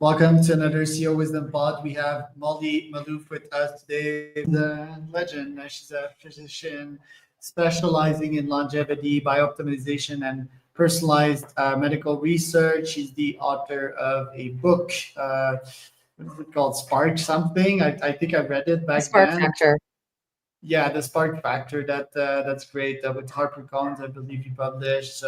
Welcome to another CEO Wisdom Pod. We have Molly Maloof with us today, the legend. She's a physician specializing in longevity, biooptimization, and personalized medical research. She's the author of a book. What is it called? Spark something. I think I read it The back spark then. factor. Yeah, the Spark Factor. That's great. With HarperCollins, I believe you published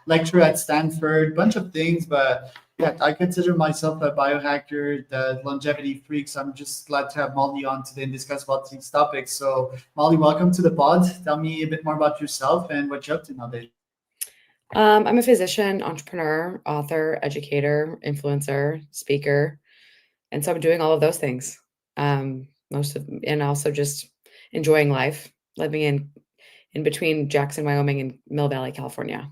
lecture at Stanford, bunch of things. But yeah, I consider myself a biohacker, the longevity freak. So I'm just glad to have Molly on today and discuss about these topics. So Molly, welcome to the pod. Tell me a bit more about yourself and what you're up to nowadays. I'm a physician, entrepreneur, author, educator, influencer, speaker, and so I'm doing all of those things. And also just enjoying life, living in between Jackson, Wyoming, and Mill Valley, California.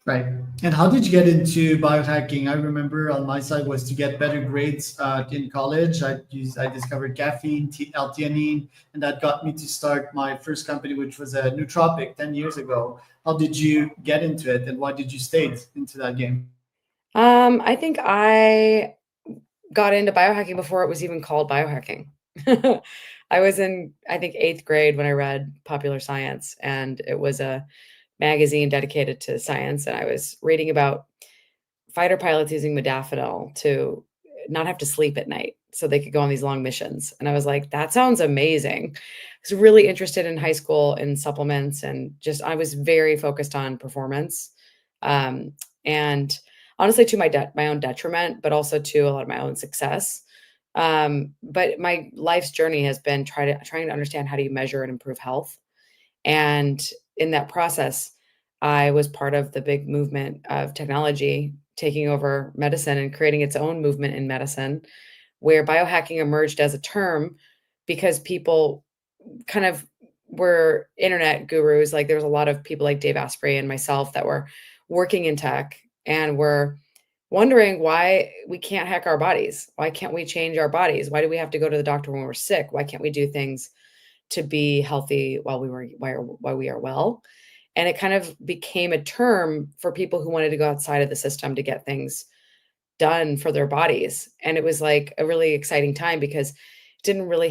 Right. And how did you get into biohacking? I remember on my side was to get better grades in college. I discovered caffeine, L-theanine, and that got me to start my first company, which was a nootropic 10 years ago. How did you get into it, and why did you stay into that game? I think I got into biohacking before it was even called biohacking. I was in, I think, eighth grade when I read Popular Science, and it was a magazine dedicated to science. And I was reading about fighter pilots using modafinil to not have to sleep at night so they could go on these long missions. And I was like, that sounds amazing. I was really interested in high school in supplements and just I was very focused on performance. And honestly to my own detriment, but also to a lot of my own success. But my life's journey has been trying to understand how do you measure and improve health. And in that process, I was part of the big movement of technology taking over medicine and creating its own movement in medicine, where biohacking emerged as a term because people kind of were internet gurus. Like there was a lot of people like Dave Asprey and myself that were working in tech and were wondering why we can't hack our bodies. Why can't we change our bodies? Why do we have to go to the doctor when we're sick? Why can't we do things to be healthy while we are well? And it kind of became a term for people who wanted to go outside of the system to get things done for their bodies. And it was like a really exciting time because it really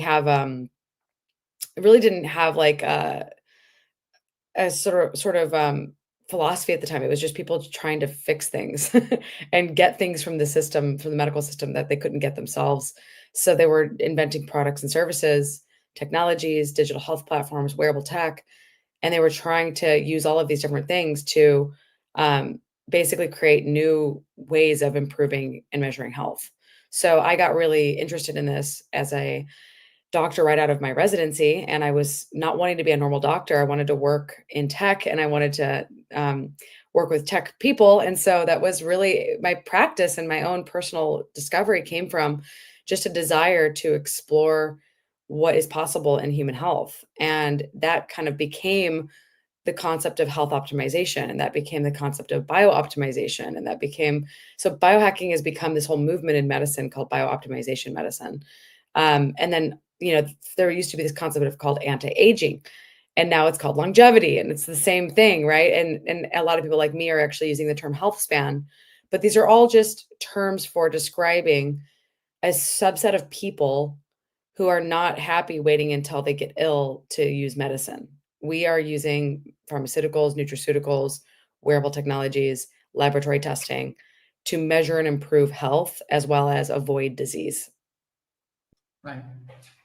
didn't have like a sort of philosophy at the time. It was just people trying to fix things and get things from the system, from the medical system that they couldn't get themselves. So they were inventing products and services, technologies, digital health platforms, wearable tech, and they were trying to use all of these different things to basically create new ways of improving and measuring health. So I got really interested in this as a doctor right out of my residency, and I was not wanting to be a normal doctor. I wanted to work in tech, and I wanted to work with tech people. And so that was really my practice, and my own personal discovery came from just a desire to explore what is possible in human health. And that kind of became the concept of health optimization, and that became the concept of biooptimization, and that became so biohacking has become this whole movement in medicine called biooptimization medicine. And then there used to be this concept of called anti-aging, and now it's called longevity, and it's the same thing, right? And a lot of people like me are actually using the term health span, but these are all just terms for describing a subset of people who are not happy waiting until they get ill to use medicine. We are using pharmaceuticals, nutraceuticals, wearable technologies, laboratory testing to measure and improve health as well as avoid disease. Right.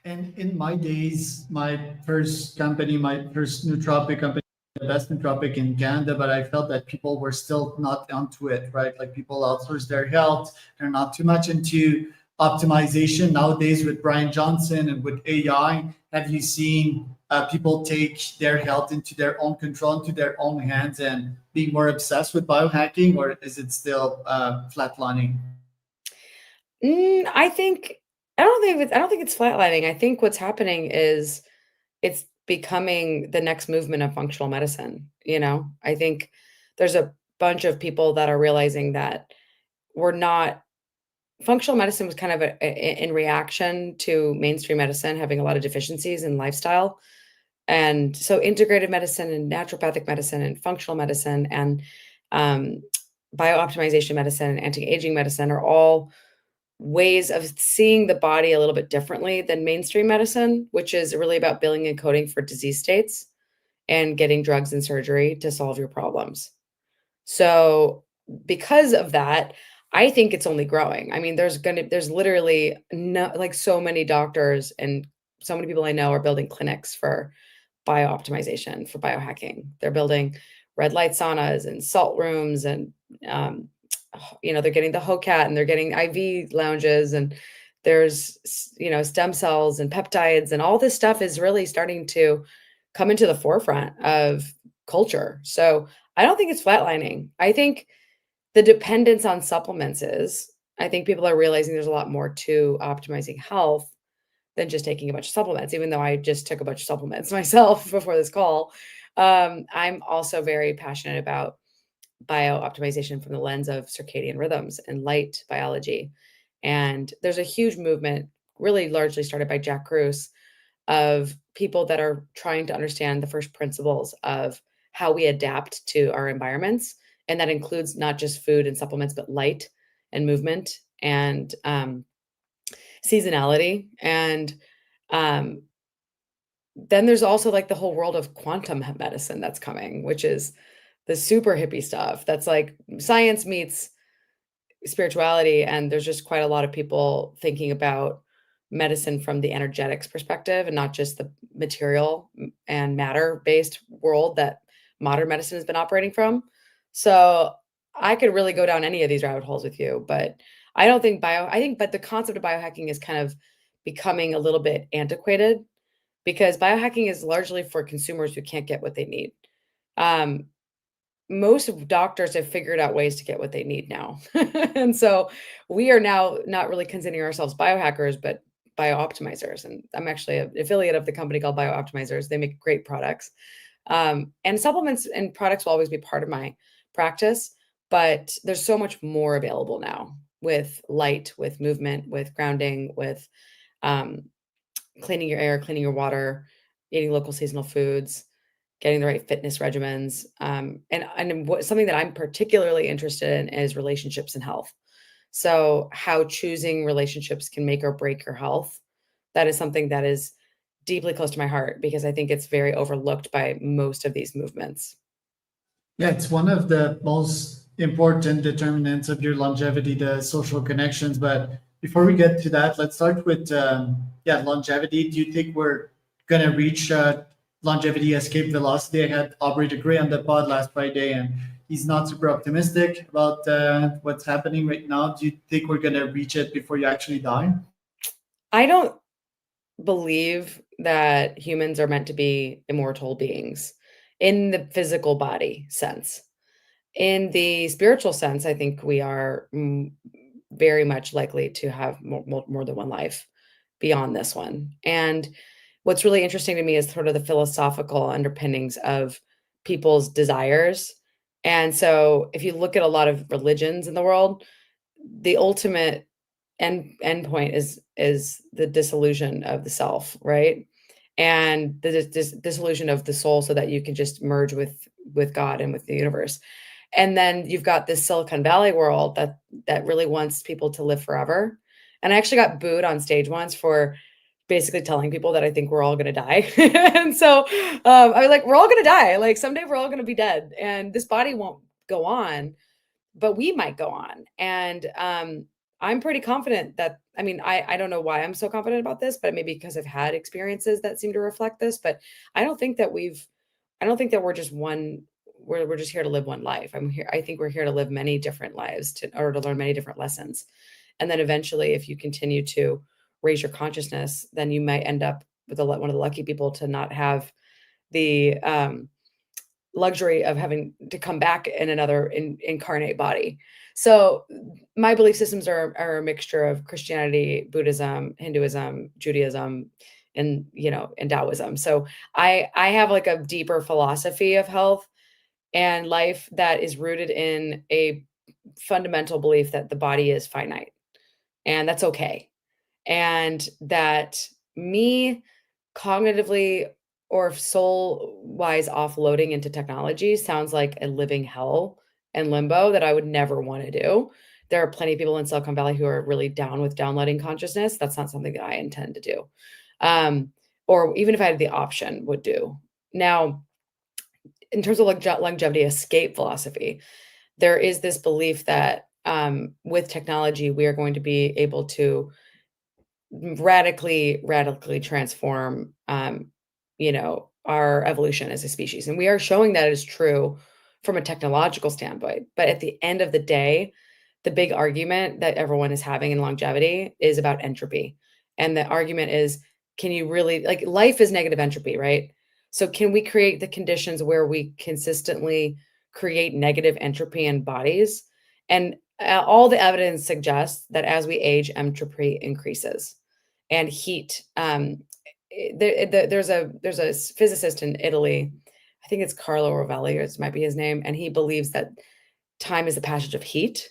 And in my days, my first company, my first nootropic company, the best nootropic in Canada, but I felt that people were still not onto it, right? Like people outsource their health. They're not too much into optimization nowadays with Brian Johnson and with AI. Have you seen people take their health into their own control, into their own hands and being more obsessed with biohacking, or is it still flatlining? I think I don't think it's flatlining. I think what's happening is it's becoming the next movement of functional medicine. I think there's a bunch of people that are realizing that we're not functional medicine was kind of in reaction to mainstream medicine having a lot of deficiencies in lifestyle. And so integrative medicine and naturopathic medicine and functional medicine and um, biooptimization medicine and anti-aging medicine are all ways of seeing the body a little bit differently than mainstream medicine, which is really about billing and coding for disease states and getting drugs and surgery to solve your problems. So, because of that, I think it's only growing. I mean, there's literally no, like, so many doctors and so many people I know are building clinics for biooptimization, for biohacking. They're building red light saunas and salt rooms and, um, they're getting the HOCAT and they're getting IV lounges and there's, stem cells and peptides and all this stuff is really starting to come into the forefront of culture. So, I don't think it's flatlining. I think the dependence on supplements is. I think people are realizing there's a lot more to optimizing health than just taking a bunch of supplements, even though I just took a bunch of supplements myself before this call. I'm also very passionate about biooptimization from the lens of circadian rhythms and light biology. And there's a huge movement, really largely started by Jack Kruse, of people that are trying to understand the first principles of how we adapt to our environments. And that includes not just food and supplements, but light and movement and seasonality. And um, then there's also like the whole world of quantum medicine that's coming, which is the super hippie stuff. That's like science meets spirituality. And there's just quite a lot of people thinking about medicine from the energetics perspective and not just the material and matter based world that modern medicine has been operating from. So I could really go down any of these rabbit holes with you, but but the concept of biohacking is kind of becoming a little bit antiquated because biohacking is largely for consumers who can't get what they need. Um, Most of doctors have figured out ways to get what they need now. And so we are now not really considering ourselves biohackers, but biooptimizers. And I'm actually an affiliate of the company called Biooptimizers. They make great products. And supplements and products will always be part of my practice, but there's so much more available now with light, with movement, with grounding, with um, cleaning your air, cleaning your water, eating local seasonal foods, getting the right fitness regimens. And something that I'm particularly interested in is relationships and health. So, how choosing relationships can make or break your health. That is something that is deeply close to my heart because I think it's very overlooked by most of these movements. Yeah, it's one of the most important determinants of your longevity, the social connections. But before we get to that, let's start with longevity. Do you think we're gonna reach longevity escape velocity? I had Aubrey de Grey on the pod last Friday, and he's not super optimistic about what's happening right now. Do you think we're gonna reach it before you actually die? I don't believe that humans are meant to be immortal beings in the physical body sense. In the spiritual sense, I think we are very much likely to have more than one life beyond this one. And what's really interesting to me is sort of the philosophical underpinnings of people's desires. And so, if you look at a lot of religions in the world, the ultimate endpoint is the dissolution of the self, right? And the dissolution of the soul, so that you can just merge with God and with the universe. And then you've got this Silicon Valley world that really wants people to live forever. And I actually got booed on stage once for basically telling people that I think we're all gonna die. And so I was like, we're all gonna die. Like someday we're all gonna be dead, and this body won't go on, but we might go on. And I'm pretty confident that I don't know why I'm so confident about this, but maybe because I've had experiences that seem to reflect this. But I don't think that I don't think that we're just we're just here to live one life. I think we're here to live many different lives or to learn many different lessons. And then eventually, if you continue to raise your consciousness, then you might end up with one of the lucky people to not have the luxury of having to come back in another incarnate body. So my belief systems are a mixture of Christianity, Buddhism, Hinduism, Judaism, and Taoism. So I have like a deeper philosophy of health and life that is rooted in a fundamental belief that the body is finite and that's okay. And that me cognitively or soul wise offloading into technology sounds like a living hell and limbo that I would never want to do There are plenty of people in Silicon Valley who are really down with downloading consciousness. That's not something that I intend to do. Um, or even if I had the option, would do. Now, in terms of longevity escape philosophy, there is this belief that with technology, we are going to be able to radically transform, our evolution as a species, and we are showing that is true from a technological standpoint. But at the end of the day, the big argument that everyone is having in longevity is about entropy, and the argument is, can you really like, life is negative entropy, right? So can we create the conditions where we consistently create negative entropy in bodies? And all the evidence suggests that as we age, entropy increases and heat. There's a physicist in Italy, I think it's Carlo Rovelli, or it might be his name, and he believes that time is the passage of heat,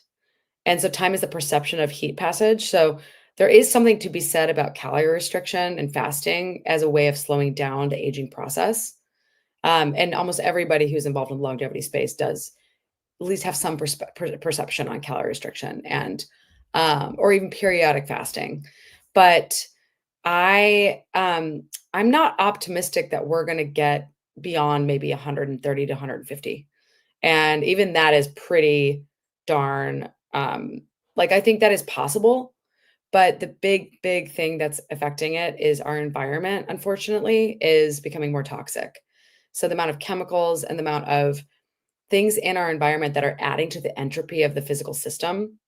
and so time is the perception of heat passage. So there is something to be said about calorie restriction and fasting as a way of slowing down the aging process. And almost everybody who's involved in the longevity space does at least have some perception on calorie restriction and or even periodic fasting. But I'm not optimistic that we're gonna get beyond maybe 130 to 150, and even that is pretty darn, like, I think that is possible, but the big thing that's affecting it is our environment, unfortunately, is becoming more toxic. So the amount of chemicals and the amount of things in our environment that are adding to the entropy of the physical system.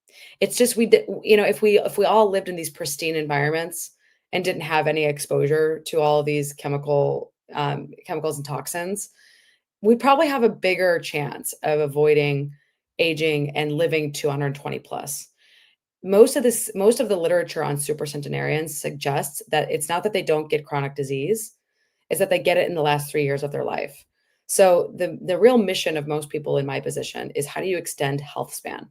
It's just if we all lived in these pristine environments and didn't have any exposure to all of these chemicals and toxins, we probably have a bigger chance of avoiding aging and living to 120 plus. Most of the literature on supercentenarians suggests that it's not that they don't get chronic disease, is that they get it in the last 3 years of their life. So the real mission of most people in my position is, how do you extend health span?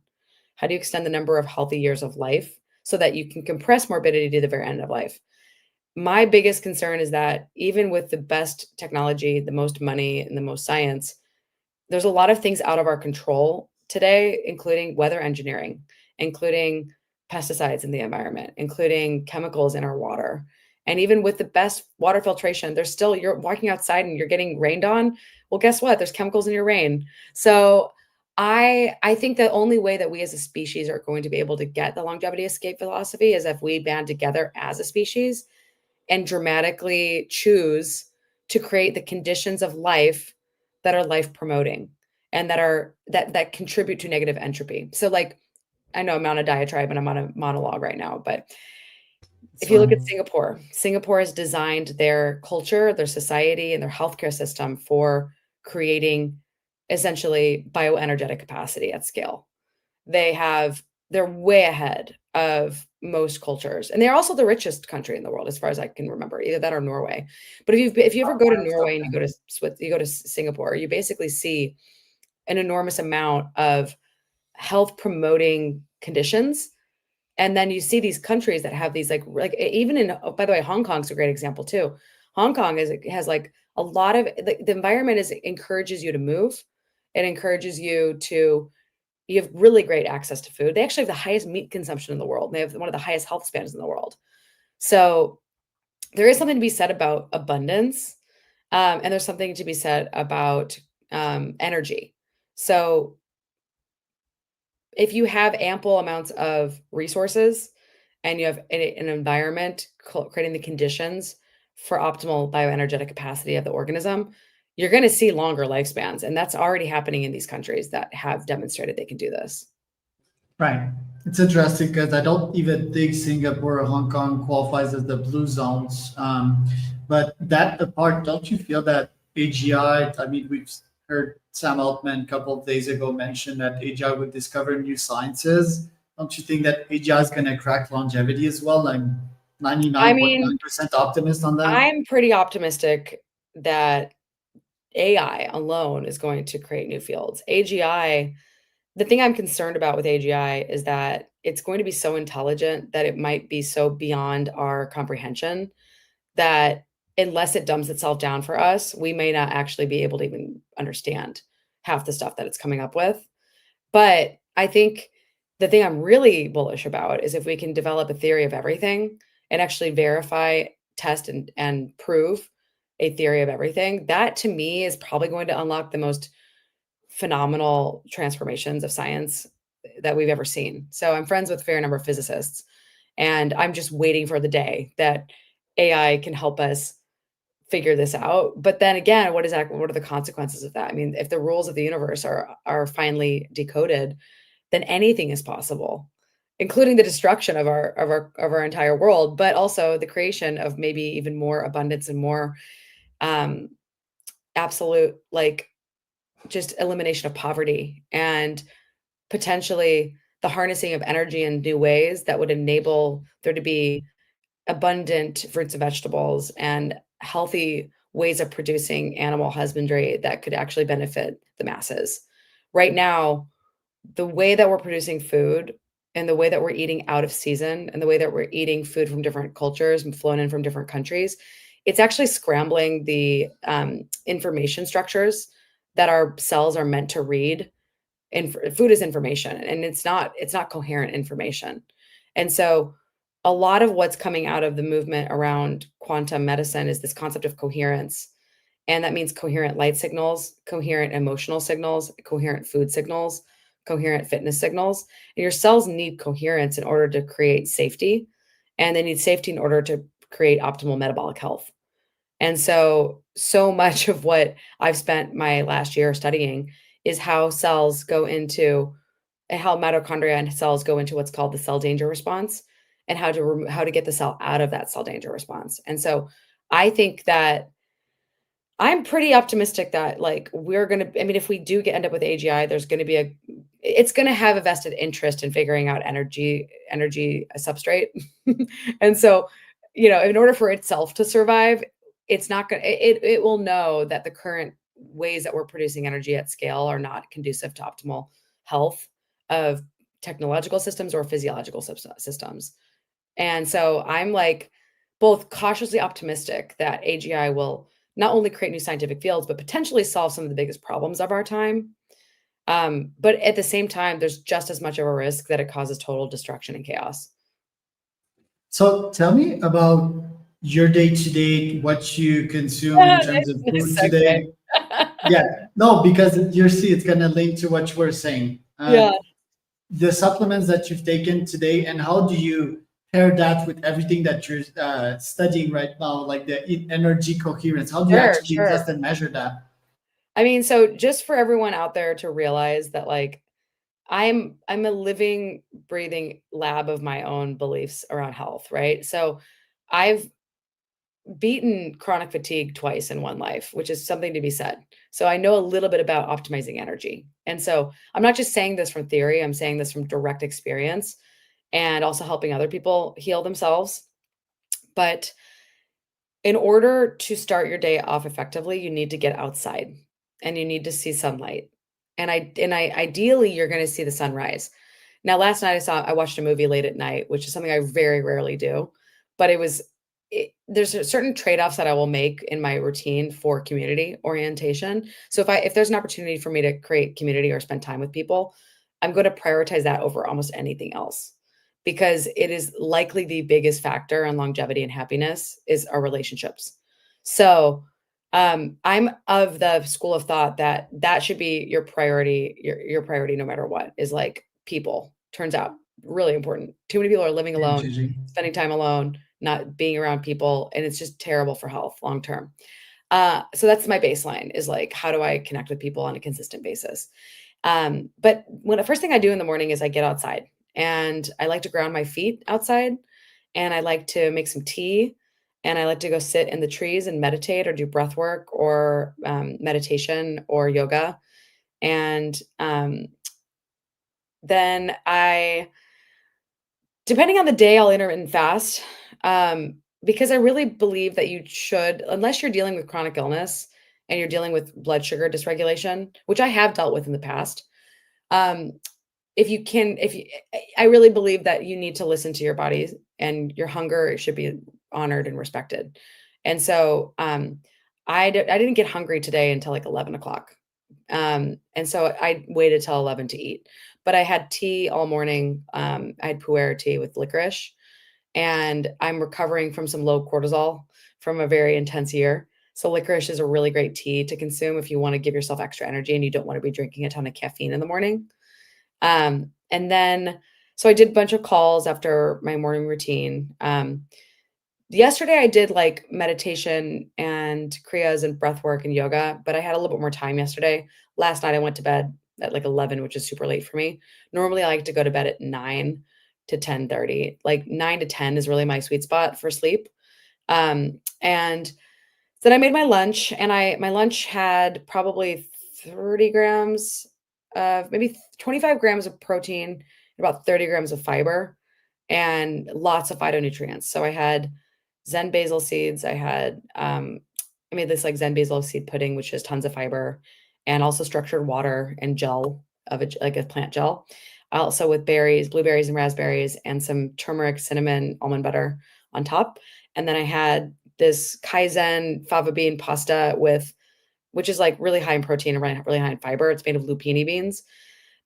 How do you extend the number of healthy years of life so that you can compress morbidity to the very end of life? My biggest concern is that even with the best technology, the most money, and the most science, there's a lot of things out of our control today, including weather engineering, including pesticides in the environment, including chemicals in our water. And even with the best water filtration, there's still, you're walking outside and you're getting rained on. Well, guess what? There's chemicals in your rain. So I think the only way that we as a species are going to be able to get the longevity escape philosophy is if we band together as a species and dramatically choose to create the conditions of life that are life promoting and that contribute to negative entropy. So, like, I know I'm on a diatribe and I'm on a monologue right now, but It's if you look at fine. Singapore has designed their culture, their society, and their healthcare system for creating essentially bioenergetic capacity at scale. They're way ahead of most cultures, and they're also the richest country in the world as far as I can remember, either that or Norway. But if you ever go to Norway and you go to Singapore, you basically see an enormous amount of health promoting conditions, and then you see these countries that have these even in, oh, by the way, Hong Kong's a great example too. Hong Kong has like a lot of the environment is encourages you to move. It encourages you have really great access to food. They actually have the highest meat consumption in the world. They have one of the highest health spans in the world. So there is something to be said about abundance, and there's something to be said about energy. So if you have ample amounts of resources and you have an environment creating the conditions for optimal bioenergetic capacity of the organism, you're going to see longer lifespans. And that's already happening in these countries that have demonstrated they can do this. Right. It's interesting because I don't even think Singapore or Hong Kong qualifies as the blue zones. But that apart, don't you feel that AGI, I mean, we've heard Sam Altman a couple of days ago mention that AGI would discover new sciences. Don't you think that AGI is going to crack longevity as well? I'm I mean, 99.9% optimist on that. I'm pretty optimistic that AI alone is going to create new fields. AGI, the thing I'm concerned about with AGI is that it's going to be so intelligent that it might be so beyond our comprehension that unless it dumbs itself down for us, we may not actually be able to even understand half the stuff that it's coming up with. But I think The thing I'm really bullish about is if we can develop a theory of everything and actually verify, test, and prove a theory of everything, that to me is probably going to unlock the most phenomenal transformations of science that we've ever seen. So I'm friends with a fair number of physicists, and I'm just waiting for the day that AI can help us figure this out. But then again, what are the consequences of that? I mean, if the rules of the universe are finally decoded, then anything is possible, including the destruction of our entire world, but also the creation of maybe even more abundance and more um, absolute, like, just elimination of poverty, and potentially the harnessing of energy in new ways that would enable there to be abundant fruits and vegetables and healthy ways of producing animal husbandry that could actually benefit the masses. Right now, the way that we're producing food and the way that we're eating out of season and the way that we're eating food from different cultures and flown in from different countries, it's actually scrambling the information structures that our cells are meant to read. And food is information, and it's not coherent information. And so a lot of what's coming out of the movement around quantum medicine is this concept of coherence. And that means coherent light signals, coherent emotional signals, coherent food signals, coherent fitness signals. And your cells need coherence in order to create safety, and they need safety in order to create optimal metabolic health. And so much of what I've spent my last year studying is how cells go into how mitochondria and cells go into what's called the cell danger response, and how to get the cell out of that cell danger response. And so I think that I'm pretty optimistic that, like, we're gonna I mean, if we do end up with AGI, there's gonna be a it's gonna have a vested interest in figuring out energy substrate. And so, in order for itself to survive, it's not gonna it will know that the current ways that we're producing energy at scale are not conducive to optimal health of technological systems or physiological systems. And so I'm, like, both cautiously optimistic that AGI will not only create new scientific fields, but potentially solve some of the biggest problems of our time. But at the same time, there's just as much of a risk that it causes total destruction and chaos. So tell me about your day to day, what you consume in terms of food Nice today. segue. Yeah, no, because you see, it's gonna link to what you were saying. Yeah, The supplements that you've taken today, and how do you pair that with everything that you're studying right now, like the energy coherence? How do you sure, actually sure. test and measure that? I mean, so just for everyone out there to realize that, like, I'm a living, breathing lab of my own beliefs around health, right? So I've beaten chronic fatigue twice in one life, which is something to be said. So I know a little bit about optimizing energy. And so I'm not just saying this from theory, I'm saying this from direct experience and also helping other people heal themselves. But in order to start your day off effectively, you need to get outside and you need to see sunlight. And I ideally you're going to see the sunrise. Now, last night I watched a movie late at night, which is something I very rarely do, but there's certain trade-offs that I will make in my routine for community orientation. So if there's an opportunity for me to create community or spend time with people, I'm going to prioritize that over almost anything else, because it is likely the biggest factor on longevity and happiness is our relationships. So I'm of the school of thought that that should be your priority, your priority no matter what, is like people. Turns out really important. Too many people are living Game alone, changing. spending time alone, not being around people, and it's just terrible for health long term. So that's my baseline, is like, how do I connect with people on a consistent basis? But when the first thing I do in the morning is I get outside, and I like to ground my feet outside, and I like to make some tea, and I like to go sit in the trees and meditate or do breath work or meditation or yoga. And then depending on the day, I'll intermittent fast, because I really believe that you should, unless you're dealing with chronic illness and you're dealing with blood sugar dysregulation, which I have dealt with in the past. Um, if you I really believe that you need to listen to your body, and your hunger should be honored and respected. And so, I didn't get hungry today until like 11 o'clock. And so I waited till 11 to eat. but I had tea all morning. I had pu'er tea with licorice, and I'm recovering from some low cortisol from a very intense year. So licorice is a really great tea to consume if you want to give yourself extra energy and you don't want to be drinking a ton of caffeine in the morning. And then, so I did a bunch of calls after my morning routine. Yesterday I did like meditation and kriyas and breath work and yoga, but I had a little bit more time yesterday. Last night I went to bed at like 11, which is super late for me. Normally I like to go to bed at 9 to 10:30. Like 9 to 10 is really my sweet spot for sleep. And then I made my lunch, and my lunch had probably 30 grams of, maybe 25 grams of protein, about 30 grams of fiber, and lots of phytonutrients. So I had Zen basil seeds. I made this like Zen basil seed pudding, which has tons of fiber, and also structured water and gel of it, like a plant gel. Also with berries, blueberries and raspberries, and some turmeric, cinnamon, almond butter on top. And then I had this Kaizen fava bean pasta which is like really high in protein and really high in fiber. It's made of lupini beans.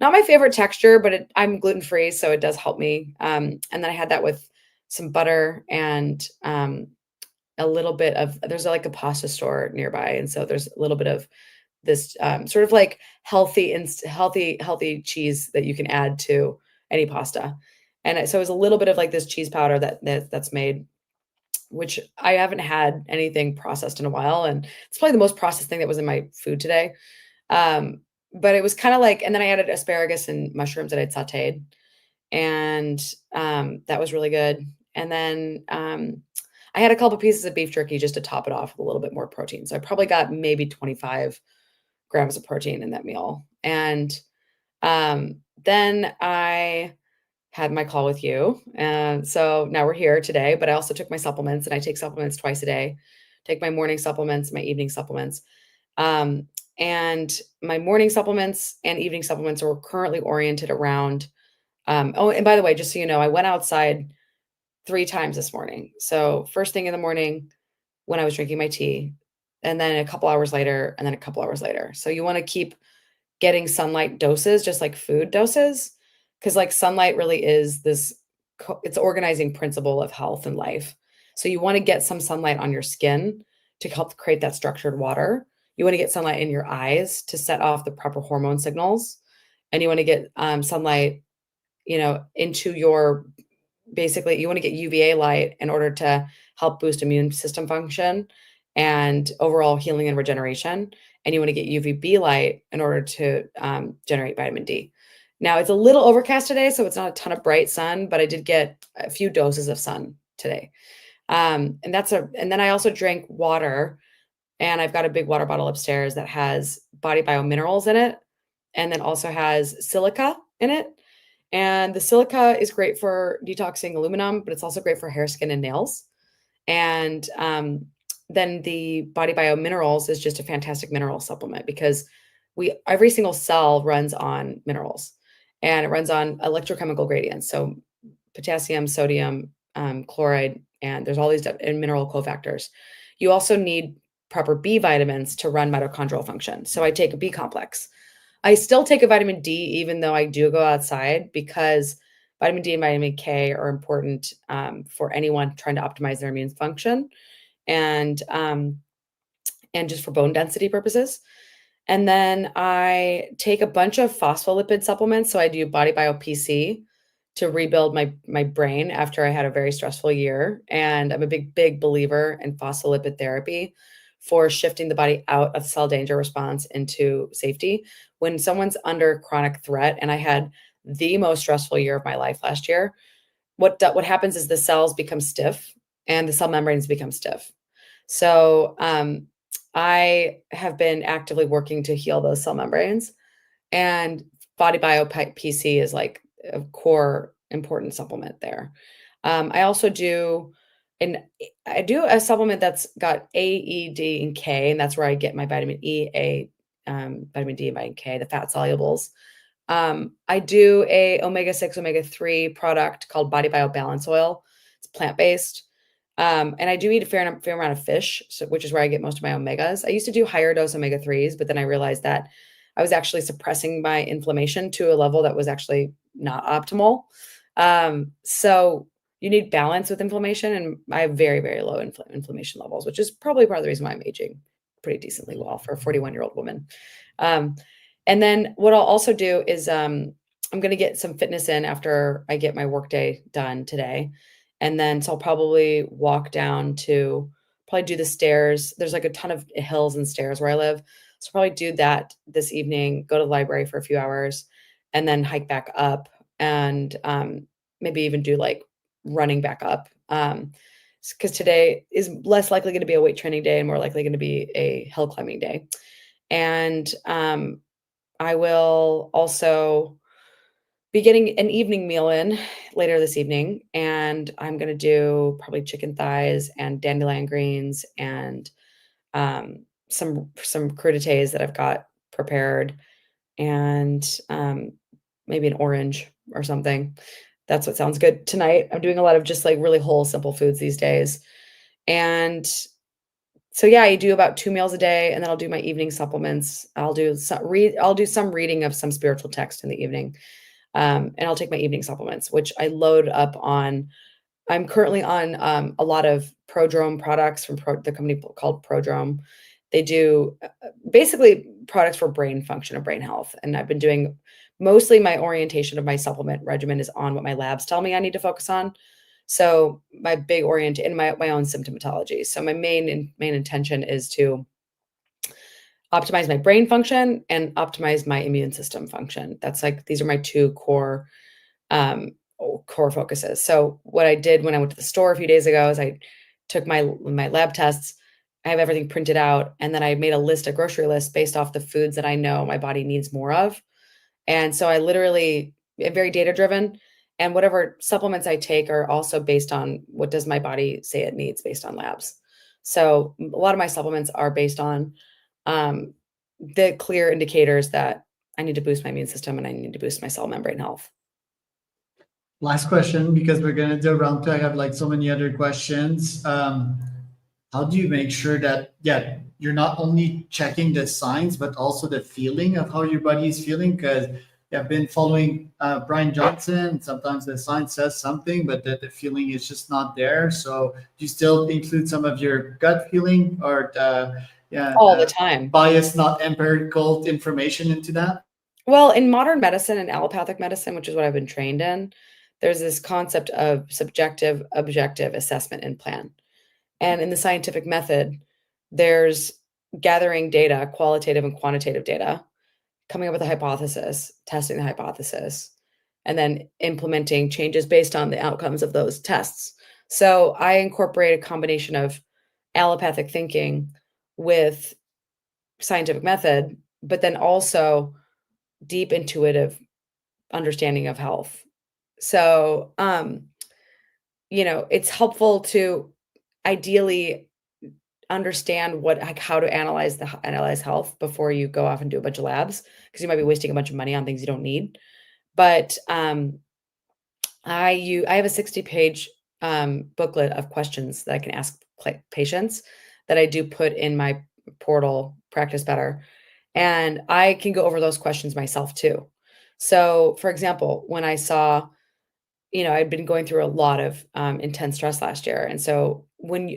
Not my favorite texture, but I'm gluten free, so it does help me. And then I had that with some butter and a little bit of, there's like a pasta store nearby, and so there's a little bit of this sort of like healthy cheese that you can add to any pasta. And so it was a little bit of like this cheese powder that's made, which I haven't had anything processed in a while, and it's probably the most processed thing that was in my food today. Um, but it was kind of like, and then I added asparagus and mushrooms that I'd sauteed, and that was really good. And then I had a couple pieces of beef jerky just to top it off with a little bit more protein. So I probably got maybe 25 grams of protein in that meal. And then I had my call with you. And so now we're here today, but I also took my supplements, and I take supplements twice a day. Take my morning supplements, my evening supplements. Um, and my morning supplements and evening supplements are currently oriented around oh, and by the way, just so you know, I went outside 3 times this morning. So first thing in the morning when I was drinking my tea, and then a couple hours later, and then a couple hours later. So you want to keep getting sunlight doses, just like food doses, because like sunlight really is this, it's organizing principle of health and life. So you want to get some sunlight on your skin to help create that structured water. You want to get sunlight in your eyes to set off the proper hormone signals, and you want to get sunlight, into your, basically you want to get UVA light in order to help boost immune system function and overall healing and regeneration. And you want to get UVB light in order to generate vitamin D. Now it's a little overcast today, so it's not a ton of bright sun, but I did get a few doses of sun today. And then I also drank water, and I've got a big water bottle upstairs that has body biominerals in it, and then also has silica in it. And the silica is great for detoxing aluminum, but it's also great for hair, skin, and nails. And then the body biominerals is just a fantastic mineral supplement, because every single cell runs on minerals, and it runs on electrochemical gradients. So potassium, sodium, chloride, and there's all these and mineral cofactors. You also need proper B vitamins to run mitochondrial function. So I take a B complex. I still take a vitamin D, even though I do go outside, because vitamin D and vitamin K are important for anyone trying to optimize their immune function, and just for bone density purposes. And then I take a bunch of phospholipid supplements. So I do Body Bio PC to rebuild my brain after I had a very stressful year. And I'm a big believer in phospholipid therapy for shifting the body out of cell danger response into safety. When someone's under chronic threat, and I had the most stressful year of my life last year, what happens is the cells become stiff and the cell membranes become stiff. So I have been actively working to heal those cell membranes, and Body Bio PC is like a core important supplement there. I also do, and I do a supplement that's got A, E, D, and K, and that's where I get my vitamin E, vitamin D, and vitamin K, the fat solubles. I do a omega-6, omega-3 product called Body Bio Balance Oil. It's plant-based. And I do eat a fair amount of fish, which is where I get most of my omegas. I used to do higher dose omega-3s, but then I realized that I was actually suppressing my inflammation to a level that was actually not optimal. So you need balance with inflammation, and I have very, very low inflammation levels, which is probably part of the reason why I'm aging pretty decently well for a 41-year-old woman. Um, and then what I'll also do is I'm going to get some fitness in after I get my workday done today. And then so I'll probably walk down to probably do the stairs. There's like a ton of hills and stairs where I live. So probably do that this evening, go to the library for a few hours, and then hike back up and maybe even do like running back up. Because today is less likely going to be a weight training day and more likely going to be a hill climbing day. And I will also be getting an evening meal in later this evening, and I'm gonna do probably chicken thighs and dandelion greens and some crudités that I've got prepared, and maybe an orange or something. That's what sounds good tonight. I'm doing a lot of just like really whole, simple foods these days, and so yeah, I do about 2 meals a day, and then I'll do my evening supplements. I'll do some reading of some spiritual text in the evening, and I'll take my evening supplements, which I load up on. I'm currently on a lot of Prodrome products from the company called Prodrome. They do basically products for brain function and brain health. And I've been doing mostly my orientation of my supplement regimen is on what my labs tell me I need to focus on. So my big orient in my own symptomatology. So my main intention is to optimize my brain function and optimize my immune system function. That's like these are my two core focuses. So what I did when I went to the store a few days ago is I took my lab tests. I have everything printed out, and then I made a grocery list based off the foods that I know my body needs more of. And so I literally am very data driven, and whatever supplements I take are also based on what does my body say it needs based on labs. So a lot of my supplements are based on um, the clear indicators that I need to boost my immune system and I need to boost my cell membrane health. Last question, because we're gonna do round two. I have like so many other questions. How do you make sure that, yeah, you're not only checking the signs but also the feeling of how your body is feeling? Because I've been following Brian Johnson. Sometimes the science says something, but the feeling is just not there. So do you still include some of your gut feeling or All the the time. bias, not empirical information into that? Well, in modern medicine and allopathic medicine, which is what I've been trained in, there's this concept of subjective, objective assessment and plan. And in the scientific method, there's gathering data, qualitative and quantitative data, coming up with a hypothesis, testing the hypothesis, and then implementing changes based on the outcomes of those tests. So I incorporate a combination of allopathic thinking with scientific method, but then also deep intuitive understanding of health. So, it's helpful to ideally understand how to analyze health before you go off and do a bunch of labs because you might be wasting a bunch of money on things you don't need. But I have a 60-page booklet of questions that I can ask patients that I do put in my portal Practice Better, and I can go over those questions myself too. So, for example, when I saw I'd been going through a lot of intense stress last year. And so,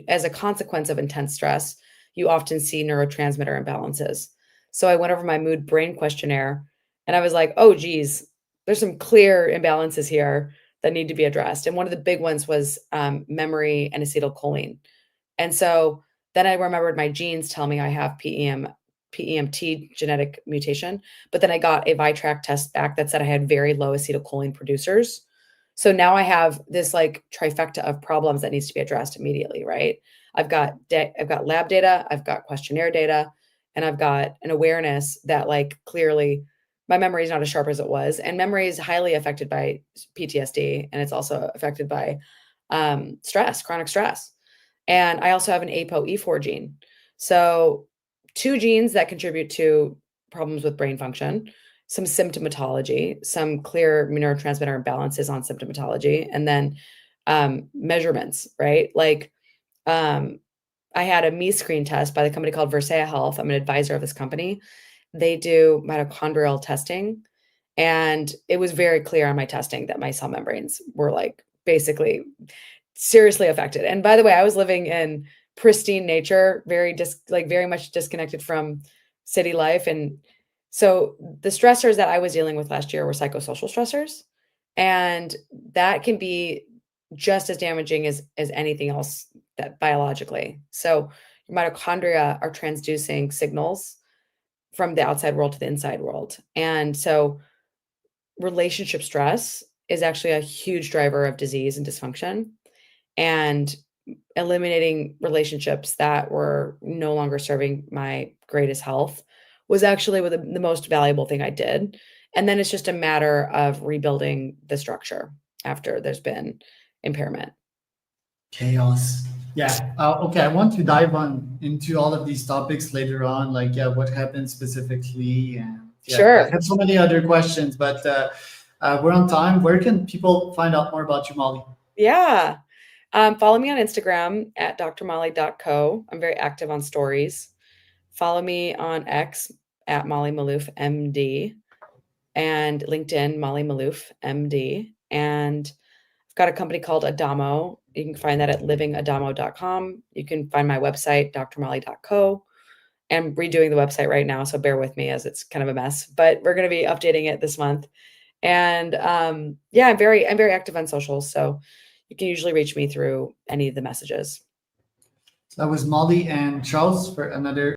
as a consequence of intense stress, you often see neurotransmitter imbalances. So, I went over my mood brain questionnaire and I was like, oh, geez, there's some clear imbalances here that need to be addressed. And one of the big ones was memory and acetylcholine. And so then I remembered my genes tell me I have PEMT genetic mutation, but then I got a Vitrac test back that said I had very low acetylcholine producers. So now I have this like trifecta of problems that needs to be addressed immediately, right? I've got lab data, I've got questionnaire data, and I've got an awareness that like clearly my memory is not as sharp as it was, and memory is highly affected by PTSD, and it's also affected by stress, chronic stress. And I also have an ApoE4 gene. So, two genes that contribute to problems with brain function, some symptomatology, some clear neurotransmitter imbalances on symptomatology, and then measurements, right? Like, um, I had a me screen test by the company called Versea Health. I'm an advisor of this company. they do mitochondrial testing, and it was very clear on my testing that my cell membranes were like basically seriously affected. And by the way, I was living in pristine nature, very much disconnected from city life. And so the stressors that I was dealing with last year were psychosocial stressors. And that can be just as damaging as anything else that biologically. So your mitochondria are transducing signals from the outside world to the inside world. And so relationship stress is actually a huge driver of disease and dysfunction. And eliminating relationships that were no longer serving my greatest health was actually the most valuable thing I did. And then it's just a matter of rebuilding the structure after there's been impairment. Chaos. Yeah. Okay. I want to dive on into all of these topics later on, like yeah, what happened specifically, and yeah, I Sure. have so many other questions, but we're on time. Where can people find out more about you, Molly? Yeah. Follow me on Instagram at drmolly.co. I'm very active on stories. Follow me on X at Molly Maloof MD and LinkedIn Molly Maloof MD. And I've got a company called Adamo. You can find that at livingadamo.com. You can find my website, drmolly.co. I'm redoing the website right now, so bear with me as it's kind of a mess, but we're going to be updating it this month. And yeah, I'm very active on social, so you can usually reach me through any of the messages. That was Molly and Charles for another